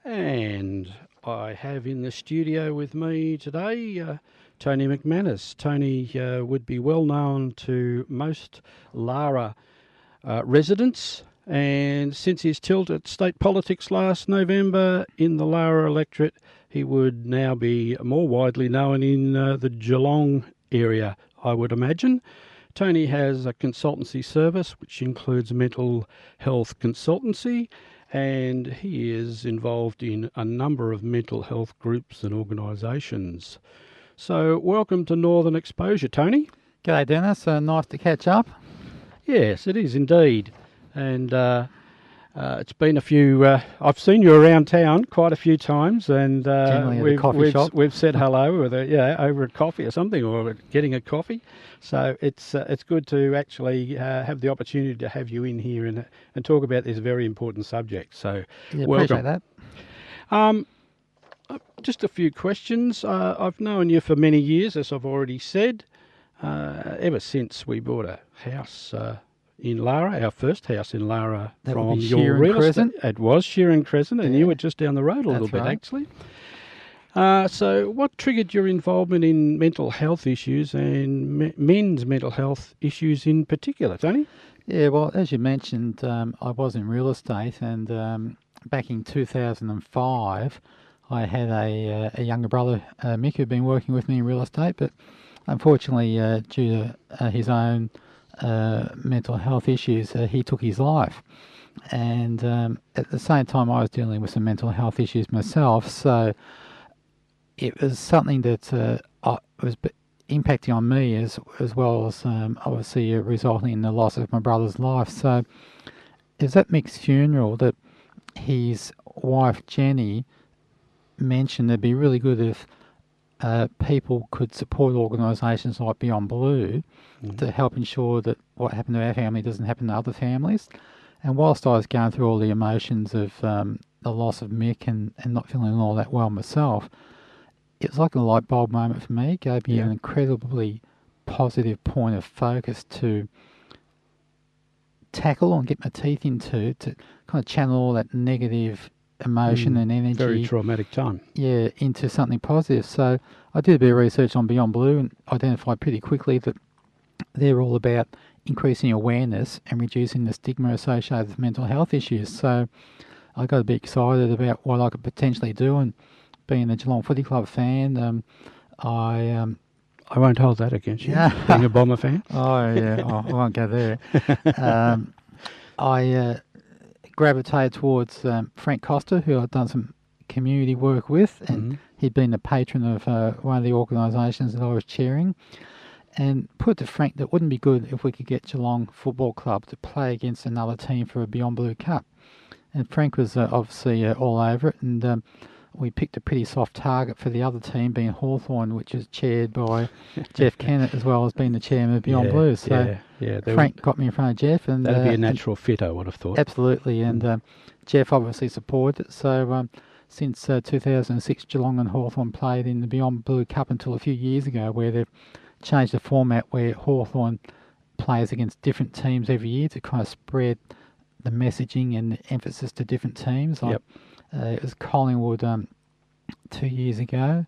And I have in the studio with me today Tony McManus. Tony would be well known to most Lara residents, and since his tilt at state politics last November in the Lara electorate, he would now be more widely known in the Geelong area, I would imagine. Tony has a consultancy service which includes mental health consultancy, and he is involved in a number of mental health groups and organisations. So welcome to Northern Exposure, Tony. G'day, Dennis. Nice to catch up. Yes, it is indeed. And it's been a few... I've seen you around town quite a few times, and Generally at a coffee shop. we've said hello with over a coffee or something, or getting a coffee. So it's good to actually have the opportunity to have you in here and talk about this very important subject. So welcome. Appreciate that. Just a few questions. I've known you for many years, as I've already said. Ever since we bought a house in Lara, our first house in Lara, That from would be your Sheeran real Crescent. estate. It was Sheeran Crescent, and Yeah. you were just down the road a little That's bit, right. actually. So what triggered your involvement in mental health issues and men's mental health issues in particular, Tony? Yeah, well, as you mentioned, I was in real estate, and back in 2005, I had a younger brother, Mick, who'd been working with me in real estate, but unfortunately, due to his own mental health issues, he took his life. And at the same time, I was dealing with some mental health issues myself, so it was something that was impacting on me as well as obviously resulting in the loss of my brother's life. So it was at Mick's funeral that his wife Jenny mentioned it'd be really good if people could support organisations like Beyond Blue to help ensure that what happened to our family doesn't happen to other families. And whilst I was going through all the emotions of the loss of Mick and not feeling all that well myself, it was like a light bulb moment for me. It gave me an incredibly positive point of focus to tackle and get my teeth into, to kind of channel all that negative emotion and energy. Very traumatic time. Yeah, into something positive. So I did a bit of research on Beyond Blue and identified pretty quickly that they're all about increasing awareness and reducing the stigma associated with mental health issues. So I got a bit excited about what I could potentially do, and being a Geelong Footy Club fan, I won't hold that against you, Yeah. being a Bomber fan. Oh, yeah, I won't go there. I gravitated towards Frank Costa, who I'd done some community work with, and he'd been a patron of one of the organisations that I was chairing, and put to Frank that it wouldn't be good if we could get Geelong Football Club to play against another team for a Beyond Blue Cup. And Frank was obviously all over it, and we picked a pretty soft target for the other team, being Hawthorn, which is chaired by Jeff Kennett, as well as being the chairman of Beyond Blue. So Frank got me in front of Jeff, and that'd be a natural fit, I would have thought. Absolutely, and Jeff obviously supported it. So since 2006, Geelong and Hawthorn played in the Beyond Blue Cup until a few years ago, where they've changed the format where Hawthorn plays against different teams every year to kind of spread the messaging and the emphasis to different teams. Like, it was Collingwood 2 years ago,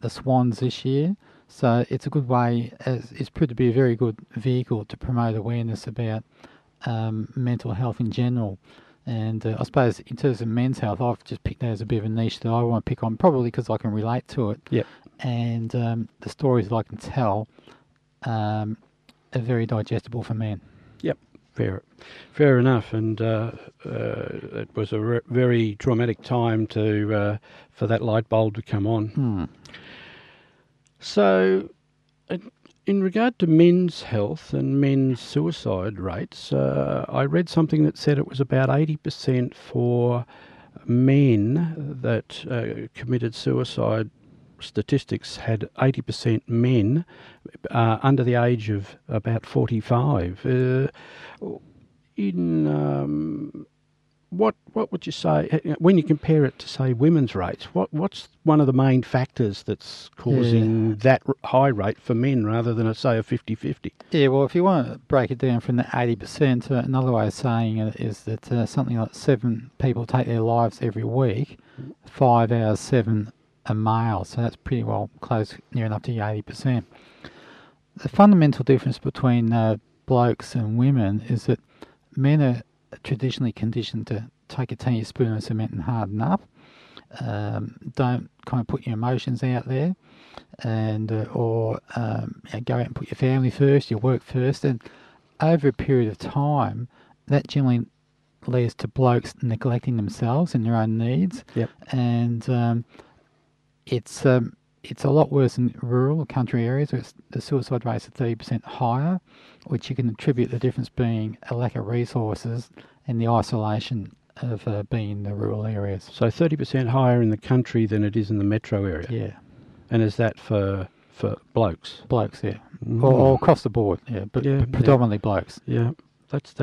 the Swans this year. So it's a good way, it's proved to be a very good vehicle to promote awareness about mental health in general. And I suppose in terms of men's health, I've just picked that as a bit of a niche that I want to pick on, probably because I can relate to it. Yep. And the stories that I can tell are very digestible for men. Yep. Fair enough, and it was a very traumatic time for that light bulb to come on. So, in regard to men's health and men's suicide rates, I read something that said it was about 80% for men that committed suicide. Statistics had 80% men under the age of about 45. what would you say when you compare it to, say, women's rates? What's one of the main factors that's causing that high rate for men rather than, say, a 50-50? Yeah, well, if you want to break it down from the 80%, another way of saying it is that something like 7 people take their lives every week, 5 out of 7 are male, so that's pretty well close, near enough to 80%. The fundamental difference between blokes and women is that men are traditionally conditioned to take a teeny spoon of cement and harden up. Don't kind of put your emotions out there, and or go out and put your family first, your work first, and over a period of time, that generally leads to blokes neglecting themselves and their own needs. Yep. And it's a lot worse in rural or country areas where the suicide rates are 30% higher, which you can attribute the difference being a lack of resources and the isolation of being in the rural areas. So 30% higher in the country than it is in the metro area. Yeah. And is that for blokes? Blokes, yeah. Or across the board, yeah, but predominantly blokes. Yeah, that's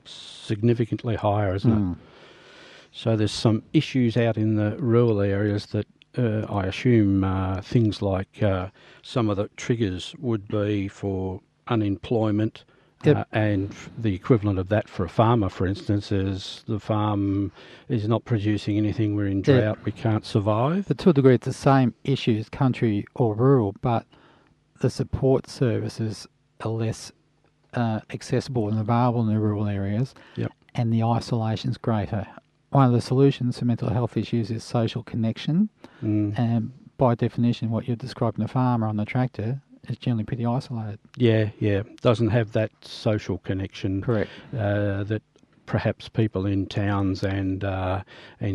significantly higher, isn't it? So there's some issues out in the rural areas that I assume things like some of the triggers would be for unemployment. Yep. And the equivalent of that for a farmer, for instance, is the farm is not producing anything, we're in drought, we can't survive. But to a degree, it's the same issues, country or rural, but the support services are less accessible and available in the rural areas, and the isolation's greater. One of the solutions to mental health issues is social connection, and by definition, what you're describing, a farmer on the tractor is generally pretty isolated. Yeah. Doesn't have that social connection. Correct. That perhaps people in towns and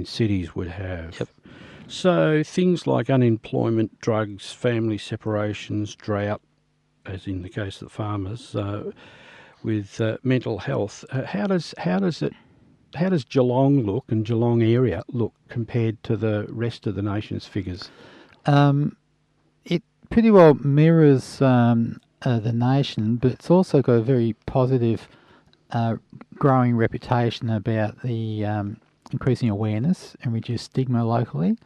cities would have. Yep. So things like unemployment, drugs, family separations, drought, as in the case of the farmers, with mental health. How does Geelong look and Geelong area look compared to the rest of the nation's figures? It pretty well mirrors the nation, but it's also got a very positive growing reputation about the increasing awareness and reduced stigma locally.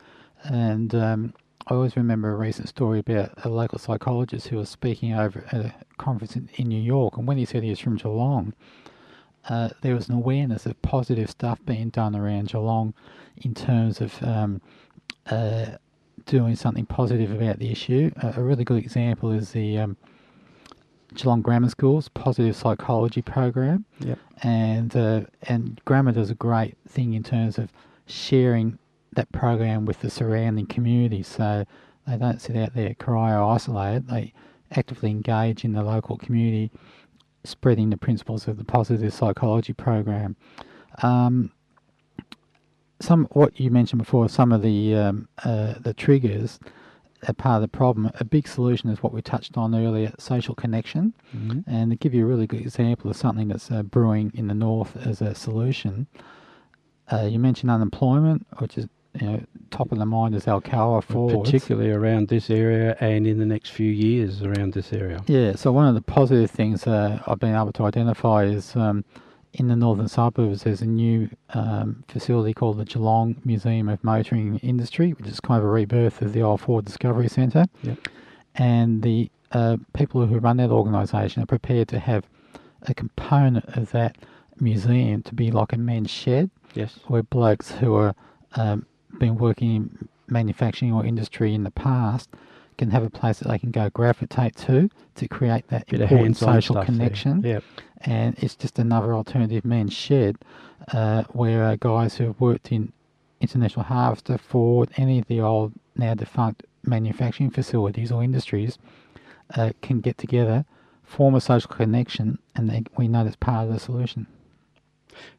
And I always remember a recent story about a local psychologist who was speaking over at a conference in New York, and when he said he was from Geelong, there was an awareness of positive stuff being done around Geelong in terms of doing something positive about the issue. A really good example is the Geelong Grammar School's positive psychology program. Yep. And Grammar does a great thing in terms of sharing that program with the surrounding community. So they don't sit out there cry or isolated. They actively engage in the local community, spreading the principles of the positive psychology program. What you mentioned before, some of the triggers are part of the problem. A big solution is what we touched on earlier, social connection. And to give you a really good example of something that's brewing in the north as a solution, you mentioned unemployment, which is top of the mind as Alcoa forwards. Particularly around this area and in the next few years around this area. Yeah, so one of the positive things I've been able to identify is in the northern suburbs there's a new facility called the Geelong Museum of Motoring Industry, which is kind of a rebirth of the old Ford Discovery Centre. Yep. And the people who run that organisation are prepared to have a component of that museum to be like a men's shed. Yes. Where blokes who are been working in manufacturing or industry in the past can have a place that they can go gravitate to create that important social connection. Yep. And it's just another alternative men's shed where guys who have worked in International Harvester, Ford, any of the old now defunct manufacturing facilities or industries can get together, form a social connection, and we know that's part of the solution.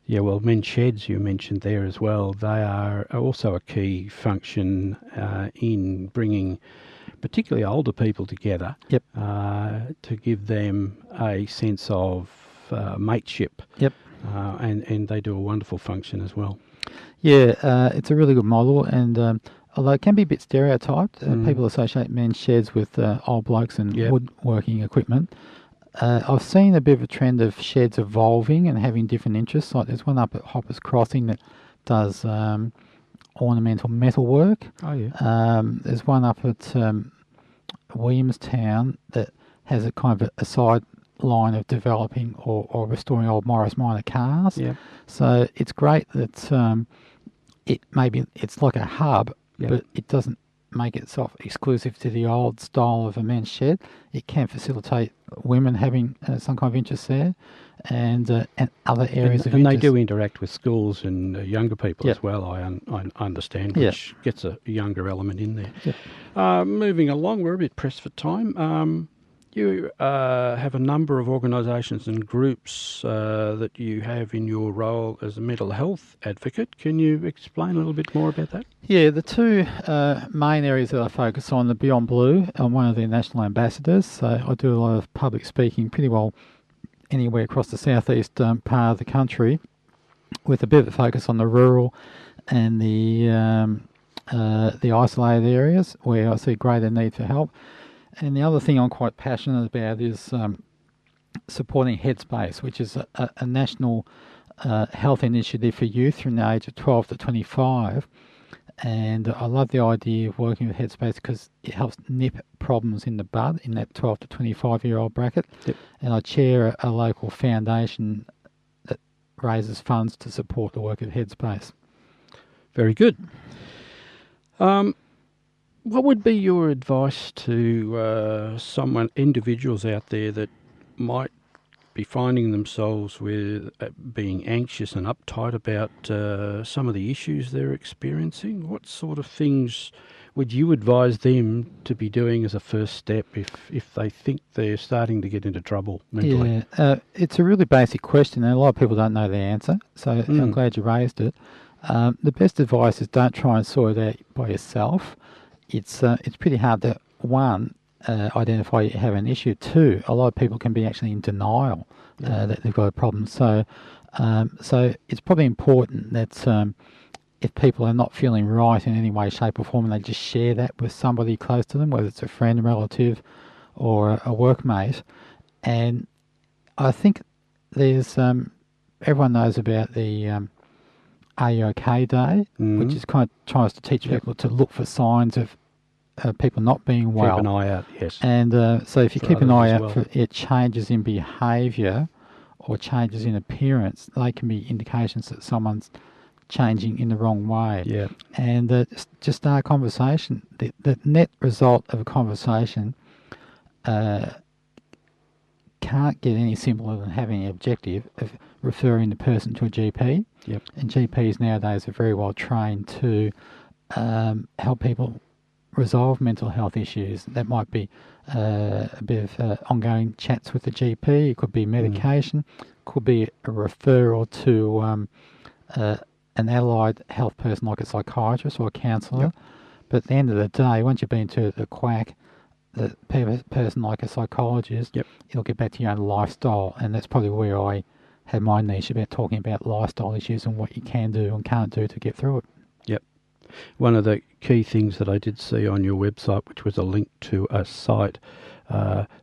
Yeah, well, men's sheds you mentioned there as well. They are also a key function in bringing particularly older people together. Yep. To give them a sense of mateship. Yep. And they do a wonderful function as well. Yeah, it's a really good model, and although it can be a bit stereotyped, people associate men's sheds with old blokes and woodworking equipment. I've seen a bit of a trend of sheds evolving and having different interests. Like there's one up at Hoppers Crossing that does ornamental metal work. Oh, yeah. There's one up at Williamstown that has a kind of a side line of developing or restoring old Morris Minor cars. Yeah. So it's great that it's like a hub, but it doesn't make itself exclusive to the old style of a men's shed. It can facilitate women having some kind of interest there, and other areas of and interest. they do interact with schools and younger people Yep. as well. I understand, Yep. which gets a younger element in there. Yep. Moving along, we're a bit pressed for time. You have a number of organisations and groups that you have in your role as a mental health advocate. Can you explain a little bit more about that? Yeah, the two main areas that I focus on are Beyond Blue. I'm one of their national ambassadors, so I do a lot of public speaking pretty well anywhere across the southeast part of the country, with a bit of a focus on the rural and the isolated areas where I see greater need for help. And the other thing I'm quite passionate about is supporting Headspace, which is a national health initiative for youth from the age of 12 to 25. And I love the idea of working with Headspace because it helps nip problems in the bud in that 12 to 25-year-old bracket. Yep. And I chair a local foundation that raises funds to support the work of Headspace. Very good. What would be your advice to individuals out there that might be finding themselves with being anxious and uptight about some of the issues they're experiencing? What sort of things would you advise them to be doing as a first step if they think they're starting to get into trouble mentally? Yeah, it's a really basic question, and a lot of people don't know the answer, so I'm glad you raised it. The best advice is don't try and sort it out by yourself. It's pretty hard to, one, identify you have an issue. Two, a lot of people can be actually in denial that they've got a problem. So it's probably important that if people are not feeling right in any way, shape or form, they just share that with somebody close to them, whether it's a friend, relative or a workmate. And I think there's everyone knows about the Are You OK Day, which is kind of tries to teach people to look for signs of people not being well. Keep an eye out, yes. And so if you For keep an eye others out as well. for changes in behaviour or changes in appearance, they can be indications that someone's changing in the wrong way. Yeah. And just start a conversation. The net result of a conversation can't get any simpler than having an objective of referring the person to a GP. Yep. And GPs nowadays are very well trained to help people resolve mental health issues. That might be a bit of ongoing chats with the GP. It could be medication. Could be a referral to an allied health person like a psychiatrist or a counsellor. Yep. But at the end of the day, once you've been to the quack, the person like a psychologist, it'll get back to your own lifestyle. And that's probably where I have my niche about talking about lifestyle issues and what you can do and can't do to get through it. Yep. One of the key things that I did see on your website, which was a link to a site,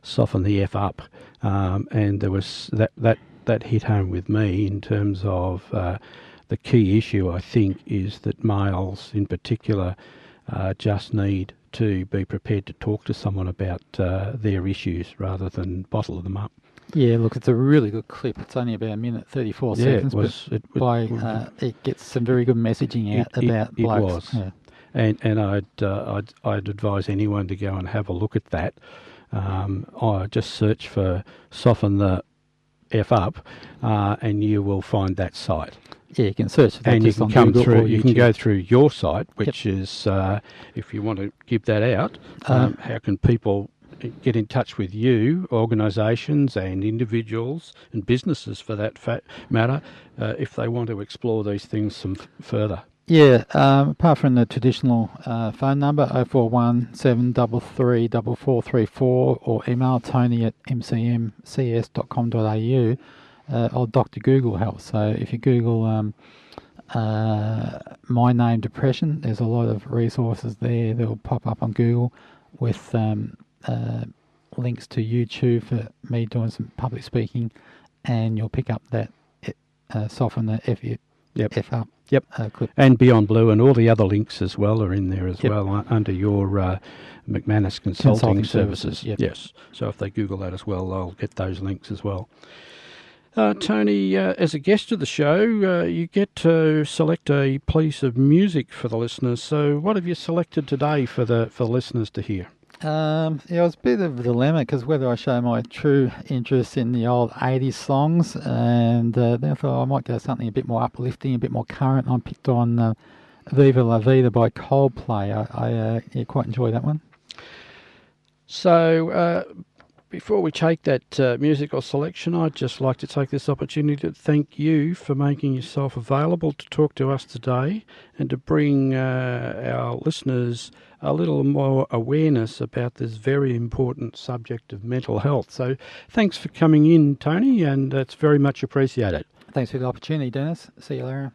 Soften the F Up, and there was that hit home with me in terms of the key issue, I think, is that males in particular just need to be prepared to talk to someone about their issues rather than bottle them up. Yeah, look, it's a really good clip. It's only about a minute 34 seconds, but it gets some very good messaging out about blokes. It was. Yeah. And I'd advise anyone to go and have a look at that. I just search for Soften the F Up, and you will find that site. Yeah, you can search that. And you can come Google through. or You can YouTube. go through your site, which is, if you want to give that out, how can people get in touch with you, organisations and individuals and businesses for that matter, if they want to explore these things some further? Yeah, apart from the traditional phone number 0417 733 4434 or email Tony at mcmcs.com.au, or Dr. Google helps. So if you Google my name depression, there's a lot of resources there that will pop up on Google with links to YouTube for me doing some public speaking, and you'll pick up that soften the F up. Yep. Clip. And Beyond Blue and all the other links as well are in there as well under your McManus Consulting Services. Yep. Yes. So if they Google that as well, they'll get those links as well. Tony, as a guest of the show, you get to select a piece of music for the listeners. So what have you selected today for the listeners to hear? It was a bit of a dilemma because whether I show my true interest in the old 80s songs, and then I thought I might go something a bit more uplifting, a bit more current. I picked on Viva La Vida by Coldplay. I quite enjoy that one. So before we take that musical selection, I'd just like to take this opportunity to thank you for making yourself available to talk to us today and to bring our listeners a little more awareness about this very important subject of mental health. So thanks for coming in, Tony, and it's very much appreciated. Thanks for the opportunity, Dennis. See you later.